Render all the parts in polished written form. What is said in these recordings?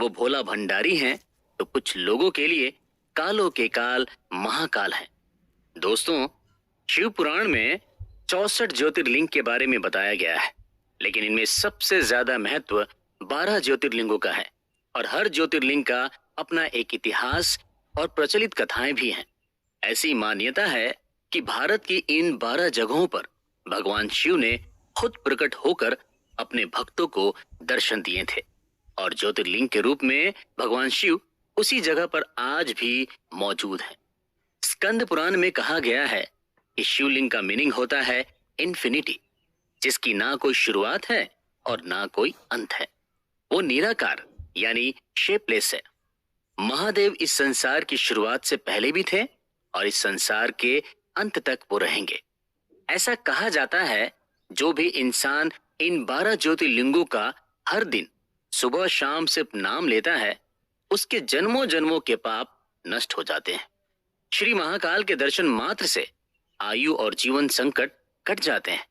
वो भोला भंडारी हैं तो कुछ लोगों के लिए कालों के काल महाकाल हैं। दोस्तों, शिव पुराण में 64 ज्योतिर्लिंग के बारे में बताया गया है, लेकिन इनमें सबसे ज्यादा महत्व 12 ज्योतिर्लिंगों का है और हर ज्योतिर्लिंग का अपना एक इतिहास और प्रचलित कथाएं भी हैं। ऐसी मान्यता है कि भारत की इन 12 जगहों पर भगवान शिव ने खुद प्रकट होकर अपने भक्तों को दर्शन दिए थे और ज्योतिर्लिंग के रूप में भगवान शिव उसी जगह पर आज भी मौजूद हैं। स्कंद पुराण में कहा गया है कि शिवलिंग का मीनिंग होता है इन्फिनिटी, जिसकी ना कोई शुरुआत है और ना कोई अंत है। वो निराकार यानी शेपलेस है। महादेव इस संसार की शुरुआत से पहले भी थे और इस संसार के अंत तक वो रहेंगे। ऐसा कहा जाता है जो भी इंसान इन 12 ज्योतिर्लिंगों का हर दिन सुबह शाम सिर्फ नाम लेता है, उसके जन्मों जन्मों के पाप नष्ट हो जाते हैं। श्री महाकाल के दर्शन मात्र से आयु और जीवन संकट कट जाते हैं।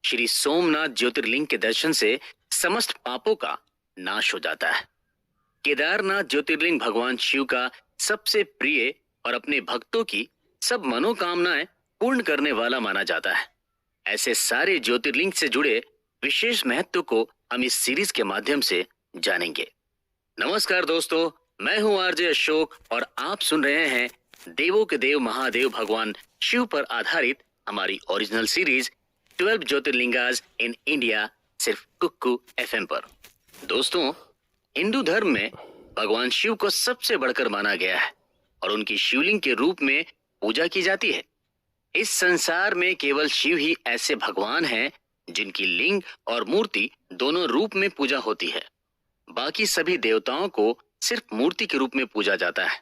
श्री सोमनाथ ज्योतिर्लिंग के दर्शन से समस्त पापों का नाश हो जाता है। केदारनाथ ज्योतिर्लिंग भगवान शिव का सबसे प्रिय और अपने भक्तों की सब मनोकामनाएं पूर्ण करने वाला माना जाता है। ऐसे सारे ज्योतिर्लिंग से जुड़े विशेष महत्व को हम इस सीरीज के माध्यम से जानेंगे। नमस्कार दोस्तों, मैं हूं आरजे अशोक और आप सुन रहे हैं देवों के देव महादेव भगवान शिव पर आधारित हमारी ओरिजिनल सीरीज 12 ज्योतिर्लिंगास इन इंडिया, सिर्फ कुक्कू एफएम पर। दोस्तों, हिंदू धर्म में भगवान शिव को सबसे बढ़कर माना गया है और उनकी शिवलिंग के रूप में पूजा की जाती है। इस संसार में केवल शिव ही ऐसे भगवान हैं जिनकी लिंग और मूर्ति दोनों रूप में पूजा होती है। बाकी सभी देवताओं को सिर्फ मूर्ति के रूप में पूजा जाता है।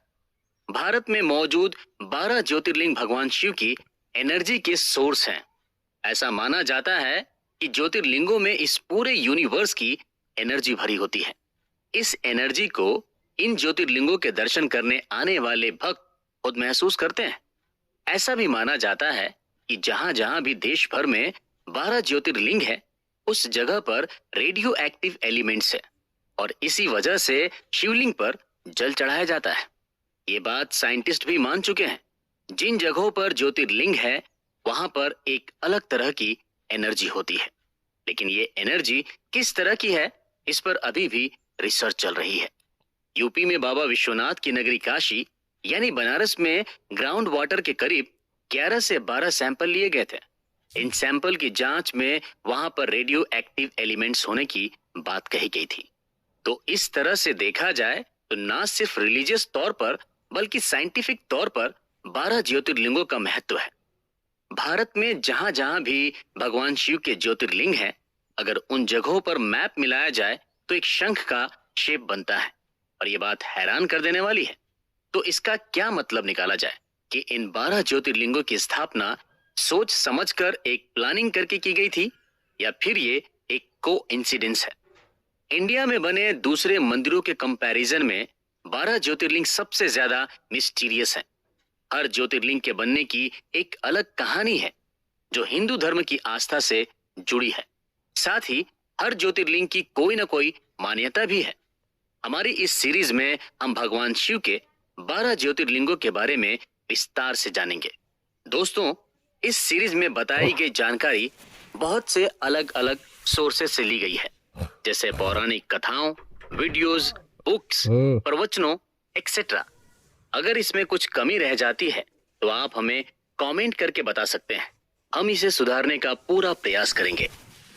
भारत में मौजूद 12 ज्योतिर्लिंग भगवान शिव की एनर्जी के सोर्स हैं। ऐसा माना जाता है कि ज्योतिर्लिंगों में इस पूरे यूनिवर्स की एनर्जी भरी होती है। इस एनर्जी को इन ज्योतिर्लिंगों के दर्शन करने आने वाले भक्त खुद महसूस करते हैं। ऐसा भी माना जाता है कि जहां जहां भी देश भर में 12 ज्योतिर्लिंग है, उस जगह पर रेडियो एक्टिव एलिमेंट्स है और इसी वजह से शिवलिंग पर जल चढ़ाया जाता है। ये बात साइंटिस्ट भी मान चुके हैं। जिन जगहों पर ज्योतिर्लिंग है वहां पर एक अलग तरह की एनर्जी होती है, लेकिन ये एनर्जी किस तरह की है, इस पर अभी भी रिसर्च चल रही है। यूपी में बाबा विश्वनाथ की नगरी काशी यानी बनारस में ग्राउंड वाटर के करीब 11 से 12 सैंपल लिए गए थे। इन सैंपल की जांच में वहां पर रेडियो एक्टिव एलिमेंट्स होने की बात कही गई थी। तो इस तरह से देखा जाए तो ना सिर्फ रिलीजियस तौर पर बल्कि साइंटिफिक तौर पर 12 ज्योतिर्लिंगों का महत्व है। भारत में जहां जहां भी भगवान शिव के ज्योतिर्लिंग हैं, अगर उन जगहों पर मैप मिलाया जाए तो एक शंख का शेप बनता है और ये बात हैरान कर देने वाली है। तो इसका क्या मतलब निकाला जाए कि इन 12 ज्योतिर्लिंगों की स्थापना सोच समझकर एक प्लानिंग करके की गई थी या फिर ये एक कोइंसिडेंस है। इंडिया में बने दूसरे मंदिरों के कंपैरिजन में 12 ज्योतिर्लिंग सबसे ज्यादा मिस्टीरियस हैं। हर ज्योतिर्लिंग के बनने की एक अलग कहानी है जो हिंदू धर्म की आस्था से जुड़ी है। साथ ही हर ज्योतिर्लिंग की कोई ना कोई मान्यता भी है। हमारी इस सीरीज में हम भगवान शिव के 12 ज्योतिर्लिंगों के बारे में विस्तार से जानेंगे। दोस्तों, इस सीरीज में बताई गई जानकारी बहुत से अलग अलग सोर्सेस से ली गई है, जैसे पौराणिक कथाओं, वीडियोस, बुक्स, प्रवचनों एक्सेट्रा। अगर इसमें कुछ कमी रह जाती है तो आप हमें कमेंट करके बता सकते हैं। हम इसे सुधारने का पूरा प्रयास करेंगे।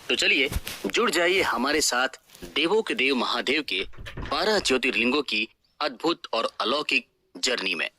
तो चलिए जुड़ जाइए हमारे साथ देवों के देव महादेव के 12 ज्योतिर्लिंगों की अद्भुत और अलौकिक जर्नी में।